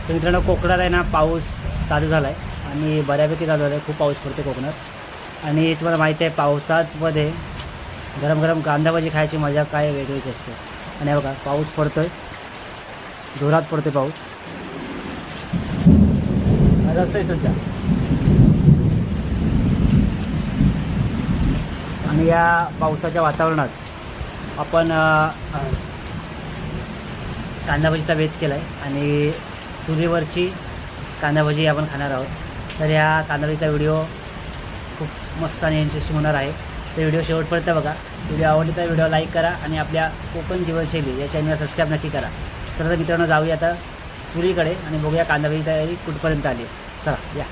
तर मित्रांनो कोकणात आहे ना पाऊस चालू झाला आहे आणि बऱ्यापैकी चालू झाला आहे. खूप पाऊस पडतो कोकणात आणि तुम्हाला माहिती आहे पावसामध्ये गरम गरम कांदा भजी खायची मजा काय वेगळीच असते. आणि हे बघा पाऊस पडतोय, जोरात पडतोय पाऊस, रस्ते सुद्धा. आणि या पावसाच्या वातावरणात आपण कांदा भजीचा बेत केला आहे आणि चुलीवरची कांदा भजी आपण खाणार आहोत. तर या कांदा भजीचा व्हिडिओ खूप मस्त आणि इंटरेस्टिंग होणार आहे. तर व्हिडिओ शेवटपर्यंत बघा. व्हिडिओ आवडली तर व्हिडिओ लाईक करा आणि आपल्या कोकण जीवनशैली या चॅनलला सबस्क्राईब नक्की करा. तर मित्रांनो जाऊया आता चुलीकडे आणि बघूया कांदा भजी तयारी कुठपर्यंत आली. चला या.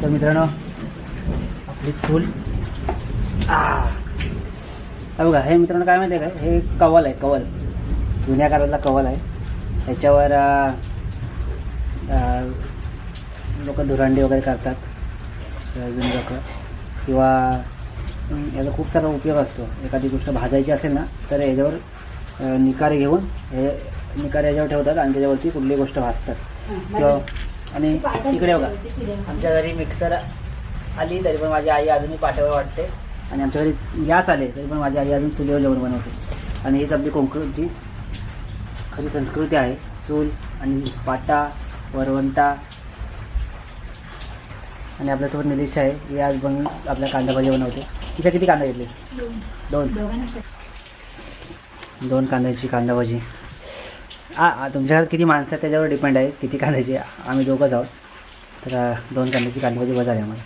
तर मित्रांनो आपली चूल बघा. हे मित्रांनो काय माहिती आहे काय, हे कवल आहे, कवल जुन्या काळातला कवल आहे. ह्याच्यावर लोक धुरांडी वगैरे करतात जुनी लोक, किंवा याचा खूप सारा उपयोग असतो. एखादी गोष्ट भाजायची असेल ना तर याच्यावर निकारे घेऊन हे निकारे याच्यावर ठेवतात आणि त्याच्यावरती कुठली गोष्ट भाजतात. किंवा आणि इकडे बघा आमच्या घरी मिक्सर आली तरी पण माझी आई अजूनही पाट्यावर वाटते आणि आमच्या घरी गॅस आले तरी पण माझी आई अजून चुलीवर जेवण बनवते. आणि हीच आपली कोकणची खरी संस्कृती आहे. चूल आणि पाटा, वरवंटा. आणि आपल्यासोबत निलेश आहे, ही आज बनवून आपल्या कांदा भाजी बनवते. तिच्या किती कांदा घेतले? दोन कांद्याची कांदा भाजी. तुमच्या घरात किती माणसं आहेत त्याच्यावर डिपेंड आहे किती कांद्याची. आम्ही दोघंच आहोत तर 2 कांद्याची कांदा भाजी बस झाली आम्हाला.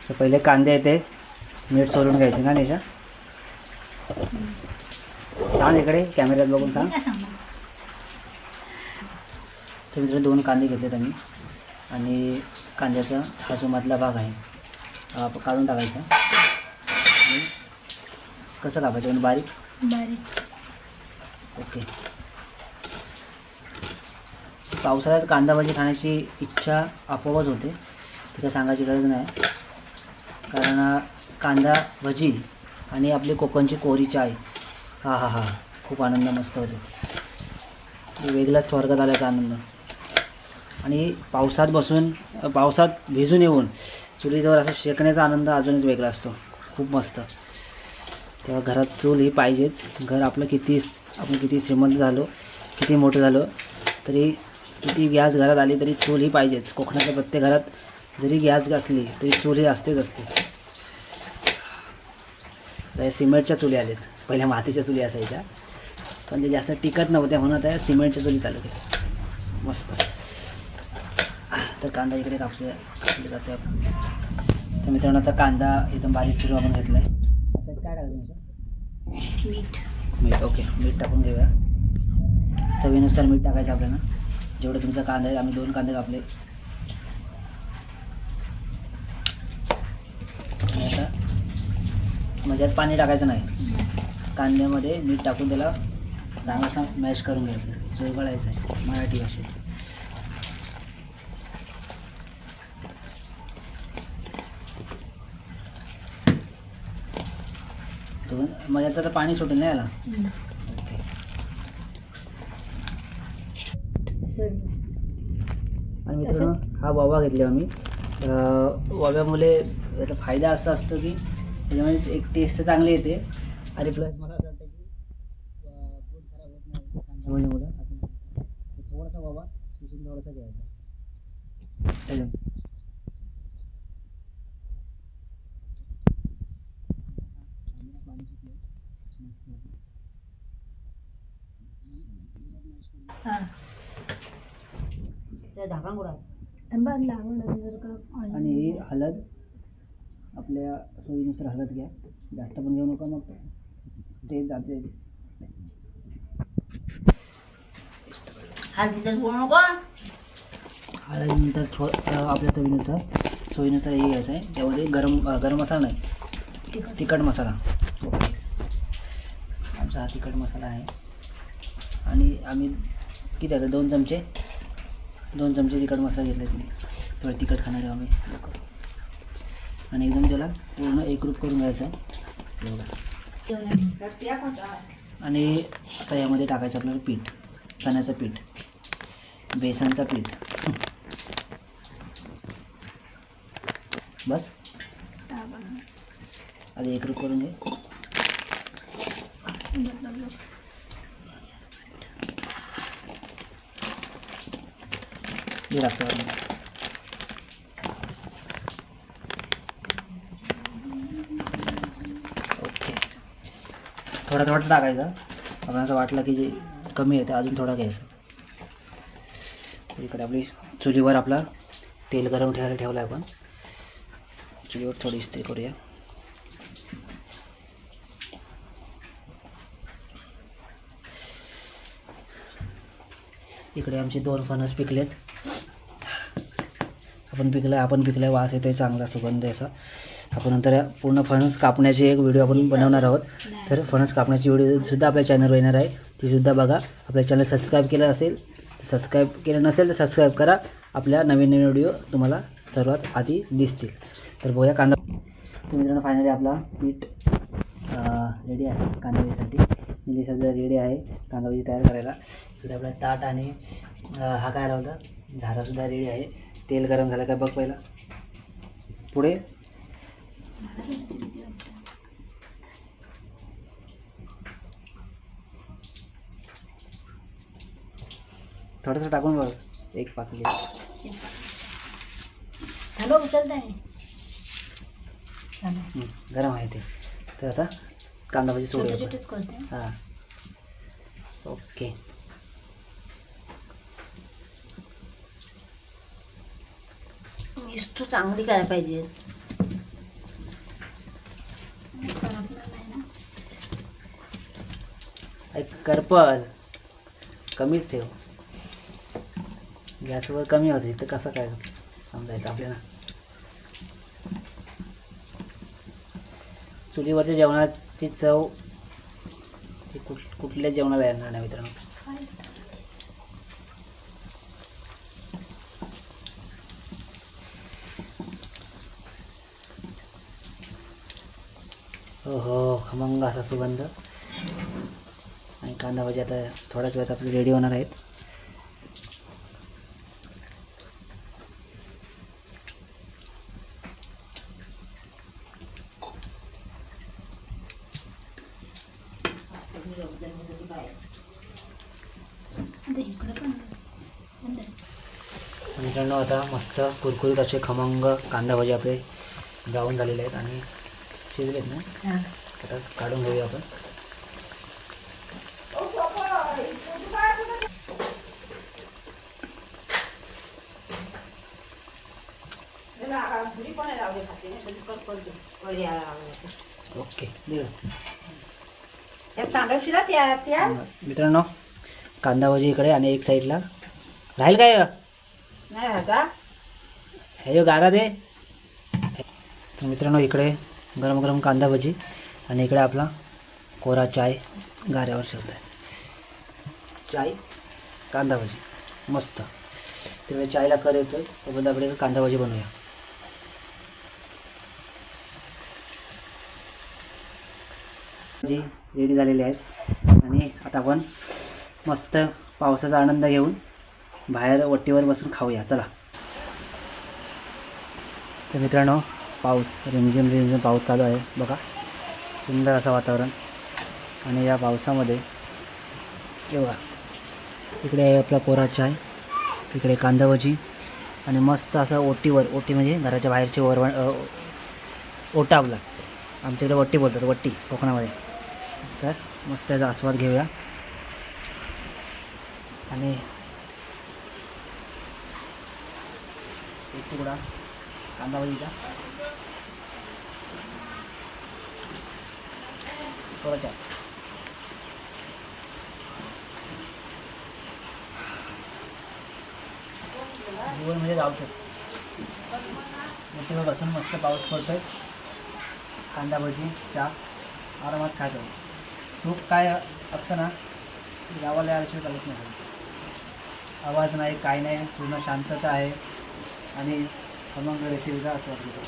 तर पहिले कांदे येते मीठ सोलून घ्यायचे ना निशा? सांग इकडे कॅमेऱ्यात बघून सांग. तर मित्र 2 कांदे घेतलेत आम्ही आणि कांद्याचा हा जो मधला भाग आहे हा काढून टाकायचा. आणि कसं कापायचं म्हणजे बारीक बारीक. ओके. पावसाळ्यात कांदा भाजी खाण्याची इच्छा आपोआपच होते, ती काय सांगायची गरज नाही. कारण कांदा भजी आणि आपली कोकणची कोरी चाय, हा हा हा खूप आनंद मस्त होते. वेगळाच स्वर्गात आल्याचा आनंद. आणि पावसात बसून पावसात भिजून येऊन चुलीजवळ असं शेकण्याचा आनंद अजूनच वेगळा असतो, खूप मस्त. तेव्हा घरात चूल ही पाहिजेच. घर आपलं आपण किती श्रीमंत झालो, किती मोठं झालो तरी, किती गॅस घरात आली तरी चूल ही पाहिजेच. कोकणातल्या प्रत्येक घरात जरी गॅस असली तरी चूल ही असतेच असते. सिमेंटच्या चुली आलेत, पहिल्या मातीच्या चुली असायच्या पण ते जास्त टिकत नव्हत्या म्हणून आता सिमेंटच्या चुली चालू केल्या. मस्त. तर कांदा इकडे कापले जातो आपण. तर मित्रांनो आता कांदा एकदम बारीक चिरून आपण घेतला आहे. आता काय टाकायचं? मीठ. ओके, मीठ टाकून घेऊया. चवीनुसार मीठ टाकायचं आपल्याला. जेवढं तुमचा कांदा आहे, आम्ही 2 कांदे कापले. आणि आता म्हणजे यात पाणी टाकायचं नाही, कांद्यामध्ये मीठ टाकून त्याला चांगलं मॅश करून घ्यायचं, चुरगळायचं आहे मराठी भाषेत. म्हणजे आता पाणी सुटेल नाही याला. ओके. आणि मित्रांनो हा वावा घेतले आम्ही. वाव्यामुळे याचा फायदा असा असतो की त्याच्यामध्ये एक टेस्ट चांगली येते आणि प्लस मला असं वाटतं की पोट खराब होत नाही कांदामुळे. अजून थोडासा वावा शिजून थोडासा घ्यायचा. पाणी सुटलं मस्त. आणि हळद आपल्या सोयीनुसार हळद घ्या, जास्त पण घेऊ नका मग ते जाते. हळदीनंतर आपल्या सोयीनुसार हे घ्यायचं आहे. त्यामध्ये गरम मसाला नाही, तिखट मसाला. आमचा हा तिखट मसाला आहे. आणि आम्ही किती आता 2 चमचे तिखट मसाला घेतला तुम्ही. थोडं तिखट खाणार आहे आम्ही लोक. आणि एकदम त्याला पूर्ण एकरूप करून घ्यायचं आहे बघा. आणि आता यामध्ये टाकायचं आपल्याला पीठ, चण्याचं पीठ, बेसनचं पीठ. बस आधी एकरूप करून घे. हे लागतं ओके. थोडा थोडा टाकायचा. आपण असं वाटलं की जे कमी आहे ते अजून थोडा घ्यायचं. इकडे आपली चुलीवर आपला तेल गरम ठेवायला ठेवलं आहे. आपण चुलीवर थोडी इस्त्री करूया. इकडे आमचे 2 फणस पिकलेत. आपण पिकलं वास येतोय चांगला, सुगंध असा. आपण नंतर पूर्ण फणस कापण्याची एक व्हिडिओ आपण बनवणार आहोत. तर फणस कापण्याची व्हिडिओसुद्धा आपल्या चॅनलवर येणार आहे, तीसुद्धा बघा. आपल्या चॅनल सबस्क्राईब केलं असेल तर सबस्क्राईब केलं नसेल तर सबस्क्राईब करा. आपल्या नवीन नवीन व्हिडिओ तुम्हाला सर्वात आधी दिसतील. तर बघूया कांदा. तर मित्रांनो फायनली आपला पीठ रेडी आहे कांदाभजीसाठी. मिली सध्या रेडी आहे कांदाभजी तयार करायला. इकडे आपला ताट आणि हा काय राहता झारासुद्धा रेडी आहे. तेल गरम झालं काय बघ पहिला. पुढे थोडंसं टाकून बघ, एक पाकली गरम आहे ते. तर आता कांदाभजी सोडूया. हां ओके. इष्ट चांगली करायला पाहिजे. करपल कमीच ठेव. गॅसवर कमी होते तर कसं काय समजायचं आपल्याला. चुलीवरच्या जेवणाची चव ती कुठल्या जेवणाला येणार नाही मित्रांनो. हो हो खमंग असा सुगंध. आणि कांदाभजी आता थोड्याच वेळात आपली रेडी होणार आहेत. मित्रांनो आता मस्त कुरकुरीत असे खमंग कांदाभजी आपले ब्राऊन झालेले आहेत आणि शिजलेत ना. आता काढून घेऊया आपण. ओके मित्रांनो कांदाभजी इकडे आणि एक साईडला राहील काय हे जो गारा दे. तर मित्रांनो इकडे गरम गरम कांदाभजी आणि इकडे आपला कोरा चाय गाऱ्यावर ठेवत आहे. चाय कांदाभजी मस्त. त्यामुळे चायला कर येतो तोपर्यंत आपण कांदाभजी बनवूया. जी रेडी झालेली आहेत आणि आता आपण मस्त पावसाचा आनंद घेऊन बाहेर वट्टीवर बसून खाऊया. चला. तर मित्रांनो पाऊस रिमझिम रिमझिम पाऊस चालू आहे बघा. सुंदर असं वातावरण. आणि या पावसामध्ये हे बघा इकडे आहे आपला कोरा चाय, इकडे कांदाभजी आणि मस्त असं ओटीवर. ओटी म्हणजे घराच्या बाहेरची ओटा आपला. आमच्याकडे वट्टी बोलतात, वट्टी कोकणामध्ये. तर मस्त याचा आस्वाद घेऊया. आणि एक तुकडा कांदाभजीचा कोरा चाय. जीवन म्हणजे गावचंच. मोठीवर बसून मस्त पाऊस पडतोय. कांदाभजी चहा आरामात खायचं. सूप काय असतं ना गावाला याशिवाय चालत नाही. आवाज नाही काय नाही, पूर्ण शांतता आहे. आणि खमंग रेसिपीचा आस्वाद घेतो.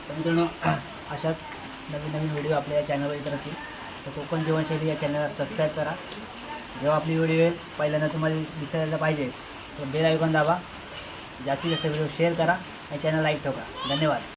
तर मित्रांनो, अशाच नवीन नवीन व्हिडिओ आपल्या या चॅनलवर येत राहतील. तर कोकण जीवनशैली या चॅनलला सबस्क्राईब करा. जेव्हा आपली व्हिडिओ येईल पहिल्यांदा तुम्हाला दिसायला पाहिजे तर बेल आयकॉन दाबा. जास्तीत जास्त व्हिडिओ शेअर करा आणि चॅनल लाईक ठेवा. धन्यवाद.